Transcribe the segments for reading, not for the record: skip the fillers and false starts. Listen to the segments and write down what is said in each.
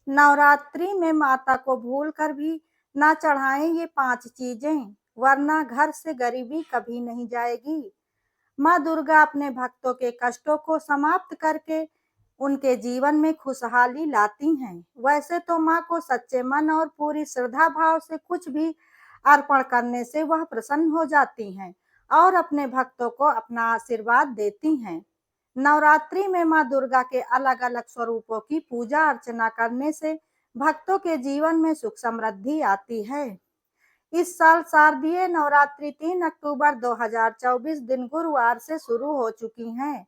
नवरात्रि में माता को भूल कर भी ना चढ़ाएं ये 5 चीजें, वरना घर से गरीबी कभी नहीं जाएगी। माँ दुर्गा अपने भक्तों के कष्टों को समाप्त करके उनके जीवन में खुशहाली लाती हैं। वैसे तो माँ को सच्चे मन और पूरी श्रद्धा भाव से कुछ भी अर्पण करने से वह प्रसन्न हो जाती हैं और अपने भक्तों को अपना आशीर्वाद देती हैं। नवरात्रि में माँ दुर्गा के अलग-अलग स्वरूपों की पूजा अर्चना करने से भक्तों के जीवन में सुख समृद्धि आती है। इस साल शारदीय नवरात्रि 3 अक्टूबर 2024 दिन गुरुवार से शुरू हो चुकी हैं।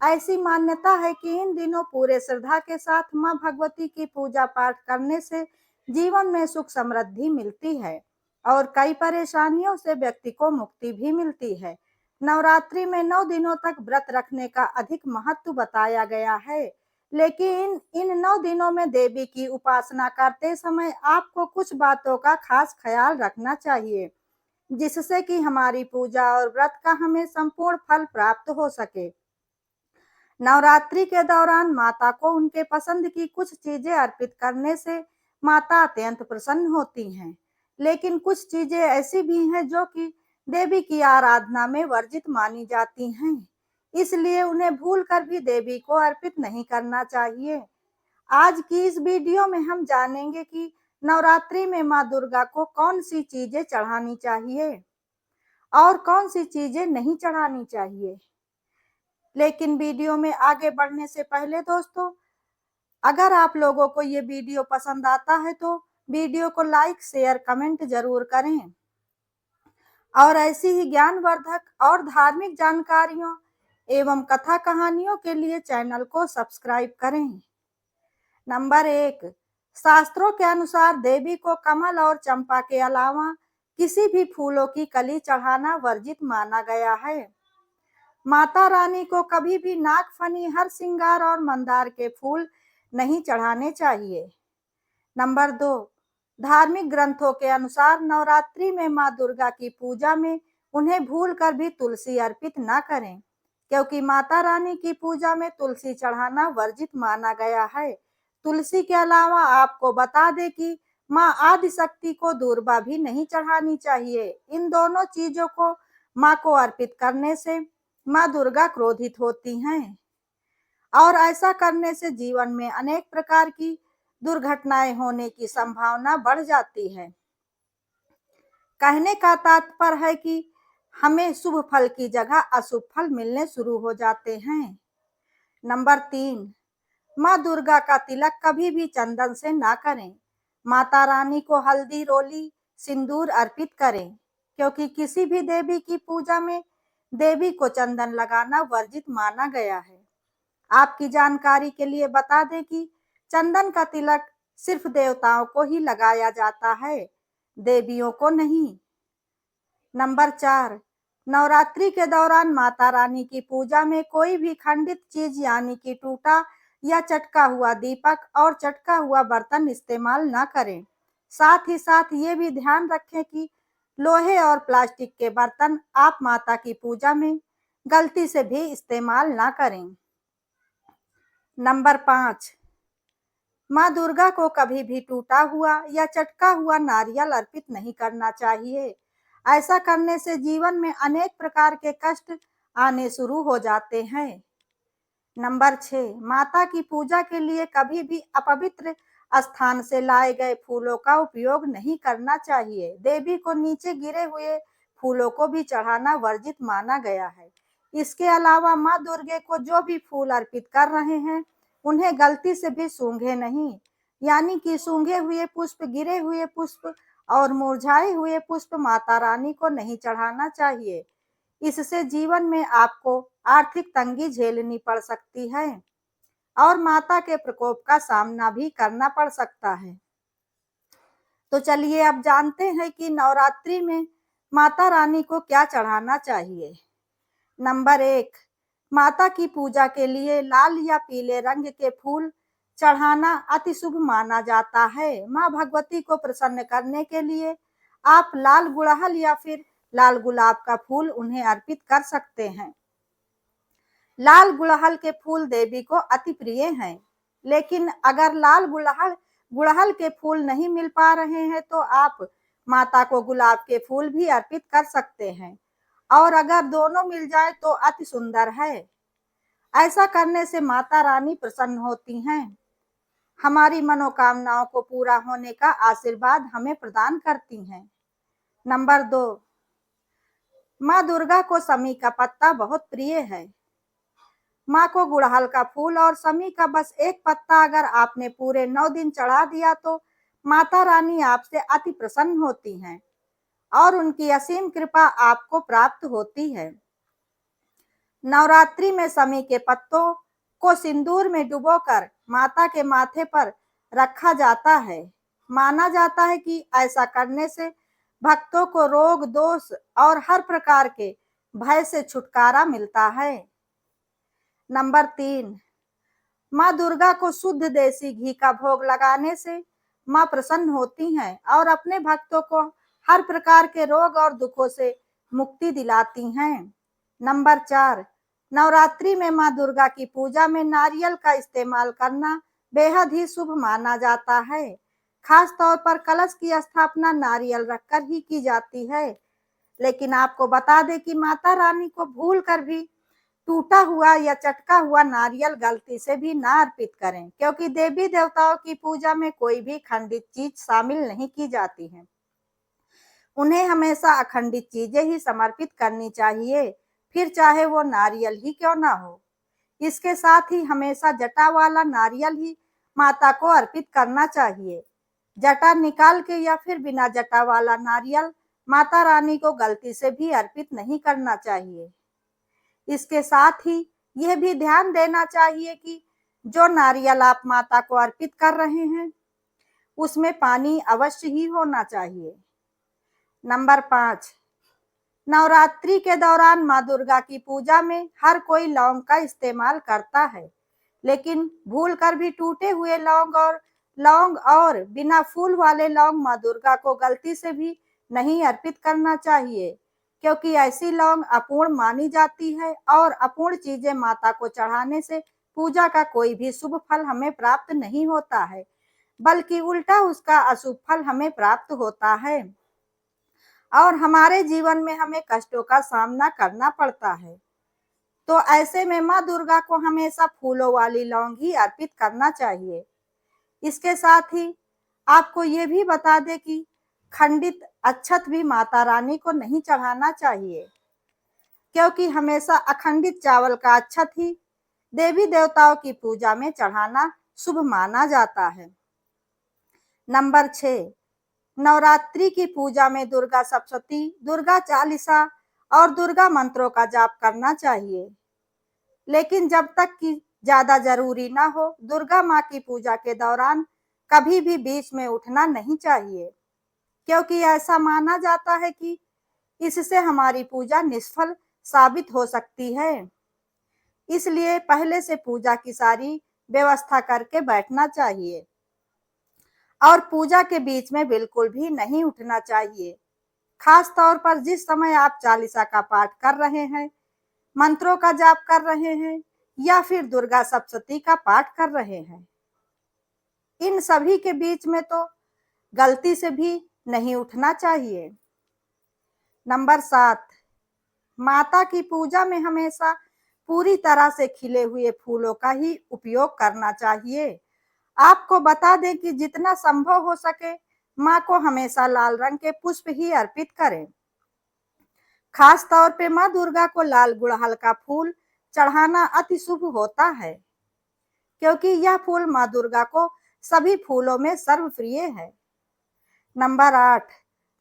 ऐसी मान्यता है कि इन दिनों पूरे श्रद्धा के साथ मां भगवती की पूजा पाठ करने से जीवन में सुख समृद्धि मिलती है और कई परेशानियों से व्यक्ति को मुक्ति भी मिलती है। नवरात्रि में 9 दिनों तक व्रत रखने का अधिक महत्व बताया गया है, लेकिन इन 9 दिनों में देवी की उपासना करते समय आपको कुछ बातों का खास ख्याल रखना चाहिए, जिससे कि हमारी पूजा और व्रत का हमें संपूर्ण फल प्राप्त हो सके। नवरात्रि के दौरान माता को उनके पसंद की कुछ चीजें अर्पित करने से माता अत्यंत प्रसन्न होती हैं, लेकिन कुछ चीजें ऐसी भी हैं जो कि देवी की आराधना में वर्जित मानी जाती हैं, इसलिए उन्हें भूल कर भी देवी को अर्पित नहीं करना चाहिए। आज की इस वीडियो में हम जानेंगे कि नवरात्रि में माँ दुर्गा को कौन सी चीजें चढ़ानी चाहिए और कौन सी चीजें नहीं चढ़ानी चाहिए। लेकिन वीडियो में आगे बढ़ने से पहले दोस्तों, अगर आप लोगों को ये वीडियो पसंद आता है तो वीडियो को लाइक, शेयर, कमेंट जरूर करें और ऐसी ही ज्ञानवर्धक और धार्मिक जानकारियों एवं कथा कहानियों के लिए चैनल को सब्सक्राइब करें। नंबर 1, शास्त्रों के अनुसार देवी को कमल और चंपा के अलावा किसी भी फूलों की कली चढ़ाना वर्जित माना गया है। माता रानी को कभी भी नागफनी, हरसिंगार और मंदार के फूल नहीं चढ़ाने चाहिए। नंबर 2, धार्मिक ग्रंथों के अनुसार नवरात्रि में माँ दुर्गा की पूजा में उन्हें भूल कर भी तुलसी अर्पित न करें, क्योंकि माता रानी की पूजा में तुलसी चढ़ाना वर्जित माना गया है। तुलसी के अलावा आपको बता दें कि माँ आदिशक्ति को दूर्वा भी नहीं चढ़ानी चाहिए। इन दोनों चीजों को माँ को अर्पित करने से माँ दुर्गा क्रोधित होती हैं और ऐसा करने से जीवन में अनेक प्रकार की दुर्घटनाएं होने की संभावना बढ़ जाती है। कहने का तात्पर्य है कि हमें शुभ फल की जगह अशुभ फल मिलने शुरू हो जाते हैं। नंबर 3, माँ दुर्गा का तिलक कभी भी चंदन से ना करें। माता रानी को हल्दी, रोली, सिंदूर अर्पित करें, क्योंकि किसी भी देवी की पूजा में देवी को चंदन लगाना वर्जित माना गया है। आपकी जानकारी के लिए बता दें कि चंदन का तिलक सिर्फ देवताओं को ही लगाया जाता है, देवियों को नहीं। नंबर 4, नवरात्रि के दौरान माता रानी की पूजा में कोई भी खंडित चीज यानी कि टूटा या चटका हुआ दीपक और चटका हुआ बर्तन इस्तेमाल न करें। साथ ही साथ ये भी ध्यान रखें कि लोहे और प्लास्टिक के बर्तन आप माता की पूजा में गलती से भी इस्तेमाल ना करें। नंबर 5, माँ दुर्गा को कभी भी टूटा हुआ या चटका हुआ नारियल अर्पित नहीं करना चाहिए। ऐसा करने से जीवन में अनेक प्रकार के कष्ट आने शुरू हो जाते हैं। नंबर 6, माता की पूजा के लिए कभी भी अपवित्र स्थान से लाए गए फूलों का उपयोग नहीं करना चाहिए। देवी को नीचे गिरे हुए फूलों को भी चढ़ाना वर्जित माना गया है। इसके अलावा माँ दुर्गे को जो भी फूल अर्पित कर रहे हैं, उन्हें गलती से भी सूंघे नहीं, यानी कि सूंघे हुए पुष्प, गिरे हुए पुष्प और मुरझाए हुए पुष्प माता रानी को नहीं चढ़ाना चाहिए। इससे जीवन में आपको आर्थिक तंगी झेलनी पड़ सकती है और माता के प्रकोप का सामना भी करना पड़ सकता है। तो चलिए अब जानते हैं कि नवरात्रि में माता रानी को क्या चढ़ाना चाहिए। नंबर 1, माता की पूजा के लिए लाल या पीले रंग के फूल चढ़ाना अति शुभ माना जाता है। माँ भगवती को प्रसन्न करने के लिए आप लाल गुड़हल या फिर लाल गुलाब का फूल उन्हें अर्पित कर सकते हैं। लाल गुड़हल के फूल देवी को अति प्रिय हैं, लेकिन अगर लाल गुड़हल गुड़हल के फूल नहीं मिल पा रहे हैं तो आप माता को गुलाब के फूल भी अर्पित कर सकते हैं, और अगर दोनों मिल जाए तो अति सुंदर है। ऐसा करने से माता रानी प्रसन्न होती हैं, हमारी मनोकामनाओं को पूरा होने का आशीर्वाद हमें प्रदान करती हैं। नंबर 2, माँ दुर्गा को समी का पत्ता बहुत प्रिय है। माँ को गुड़हल का फूल और समी का बस एक पत्ता अगर आपने पूरे 9 दिन चढ़ा दिया तो माता रानी आपसे अति प्रसन्न होती हैं और उनकी असीम कृपा आपको प्राप्त होती है। नवरात्रि में समी के पत्तों को सिंदूर में डुबोकर माता के माथे पर रखा जाता है। माना जाता है कि ऐसा करने से भक्तों को रोग दोष और हर प्रकार के भय से छुटकारा मिलता है। नंबर 3, माँ दुर्गा को शुद्ध देसी घी का भोग लगाने से माँ प्रसन्न होती हैं और अपने भक्तों को हर प्रकार के रोग और दुखों से मुक्ति दिलाती हैं। नंबर 4, नवरात्रि में माँ दुर्गा की पूजा में नारियल का इस्तेमाल करना बेहद ही शुभ माना जाता है। खास तौर पर कलश की स्थापना नारियल रखकर ही की जाती है। लेकिन आपको बता दें कि माता रानी को भूल कर भी टूटा हुआ या चटका हुआ नारियल गलती से भी ना अर्पित करें, क्योंकि देवी देवताओं की पूजा में कोई भी खंडित चीज शामिल नहीं की जाती है। उन्हें हमेशा अखंडित चीजें ही समर्पित करनी चाहिए, फिर चाहे वो नारियल ही क्यों ना हो। इसके साथ ही हमेशा जटा वाला नारियल ही माता को अर्पित करना चाहिए। जटा निकाल के या फिर बिना जटा वाला नारियल माता रानी को गलती से भी अर्पित नहीं करना चाहिए। इसके साथ ही यह भी ध्यान देना चाहिए कि जो नारियल आप माता को अर्पित कर रहे हैं उसमें पानी अवश्य ही होना चाहिए। नंबर 5, नवरात्रि के दौरान माँ दुर्गा की पूजा में हर कोई लौंग का इस्तेमाल करता है, लेकिन भूल कर भी टूटे हुए लौंग और बिना फूल वाले लौंग माँ दुर्गा को गलती से भी नहीं अर्पित करना चाहिए, क्योंकि ऐसी लौंग अपूर्ण मानी जाती है और अपूर्ण चीजें माता को चढ़ाने से पूजा का कोई भी शुभ फल हमें प्राप्त नहीं होता है, बल्कि उल्टा उसका अशुभ फल हमें प्राप्त होता है और हमारे जीवन में हमें कष्टों का सामना करना पड़ता है। तो ऐसे में माँ दुर्गा को हमेशा फूलों वाली लौंग ही अर्पित करना चाहिए। इसके साथ ही आपको ये भी बता दें कि खंडित अक्षत भी माता रानी को नहीं चढ़ाना चाहिए, क्योंकि हमेशा अखंडित चावल का अक्षत ही देवी देवताओं की पूजा में चढ़ाना शुभ माना जाता है। नंबर 6, नवरात्रि की पूजा में दुर्गा सप्तशती, दुर्गा चालीसा और दुर्गा मंत्रों का जाप करना चाहिए, लेकिन जब तक कि ज्यादा जरूरी ना हो दुर्गा माँ की पूजा के दौरान कभी भी बीच में उठना नहीं चाहिए, क्योंकि ऐसा माना जाता है कि इससे हमारी पूजा निष्फल साबित हो सकती है। इसलिए पहले से पूजा की सारी व्यवस्था करके बैठना चाहिए और पूजा के बीच में बिल्कुल भी नहीं उठना चाहिए। खास तौर पर जिस समय आप चालीसा का पाठ कर रहे हैं, मंत्रों का जाप कर रहे हैं या फिर दुर्गा सप्तशती का पाठ कर रहे हैं, इन सभी के बीच में तो गलती से भी नहीं उठना चाहिए। नंबर 7, माता की पूजा में हमेशा पूरी तरह से खिले हुए फूलों का ही उपयोग करना चाहिए। आपको बता दें कि जितना संभव हो सके माँ को हमेशा लाल रंग के पुष्प ही अर्पित करें। खास तौर पे माँ दुर्गा को लाल गुड़हल का फूल चढ़ाना अति शुभ होता है, क्योंकि यह फूल माँ दुर्गा को सभी फूलों में सर्वप्रिय है। नंबर 8,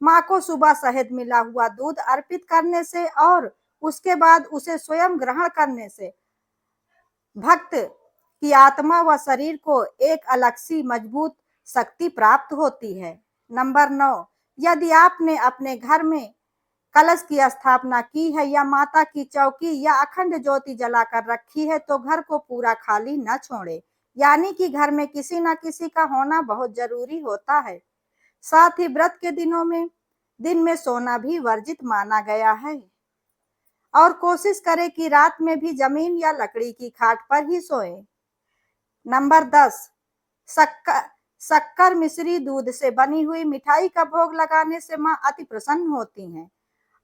माँ को सुबह शहद मिला हुआ दूध अर्पित करने से और उसके बाद उसे स्वयं ग्रहण करने से भक्त की आत्मा व शरीर को एक अलग सी मजबूत शक्ति प्राप्त होती है। नंबर 9, यदि आपने अपने घर में कलश की स्थापना की है या माता की चौकी या अखंड ज्योति जलाकर रखी है तो घर को पूरा खाली न छोड़े, यानी कि घर में किसी न किसी का होना बहुत जरूरी होता है। साथ ही व्रत के दिन में सोना भी वर्जित माना गया है और कोशिश करें कि रात में भी जमीन या लकड़ी की खाट पर ही सोएं। नंबर 10, शक्कर, मिश्री, दूध से बनी हुई मिठाई का भोग लगाने से माँ अति प्रसन्न होती हैं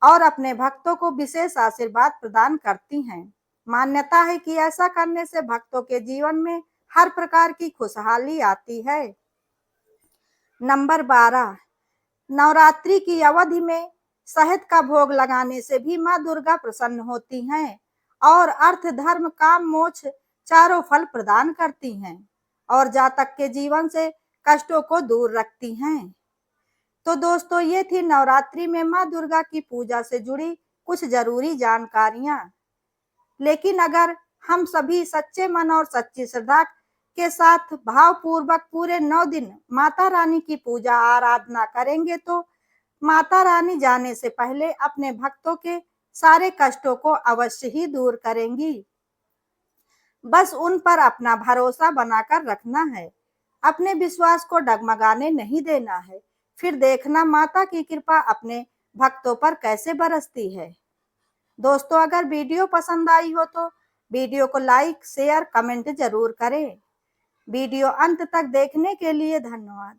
और अपने भक्तों को विशेष आशीर्वाद प्रदान करती हैं। मान्यता है कि ऐसा करने से भक्तों के जीवन में हर प्रकार की खुशहाली आती है। नंबर 12, नवरात्रि की अवधि में शहद का भोग लगाने से भी माँ दुर्गा प्रसन्न होती हैं और अर्थ, धर्म, काम, मोक्ष चारों फल प्रदान करती हैं और जातक के जीवन से कष्टों को दूर रखती हैं। तो दोस्तों, ये थी नवरात्रि में माँ दुर्गा की पूजा से जुड़ी कुछ जरूरी जानकारियां। लेकिन अगर हम सभी सच्चे मन और सच्ची श्रद्धा के साथ भावपूर्वक पूरे 9 दिन माता रानी की पूजा आराधना करेंगे तो माता रानी जाने से पहले अपने भक्तों के सारे कष्टों को अवश्य ही दूर करेंगी। बस उन पर अपना भरोसा बनाकर रखना है, अपने विश्वास को डगमगाने नहीं देना है। फिर देखना माता की कृपा अपने भक्तों पर कैसे बरसती है। दोस्तों, अगर वीडियो पसंद आई हो तो वीडियो को लाइक, शेयर, कमेंट जरूर करें। वीडियो अंत तक देखने के लिए धन्यवाद।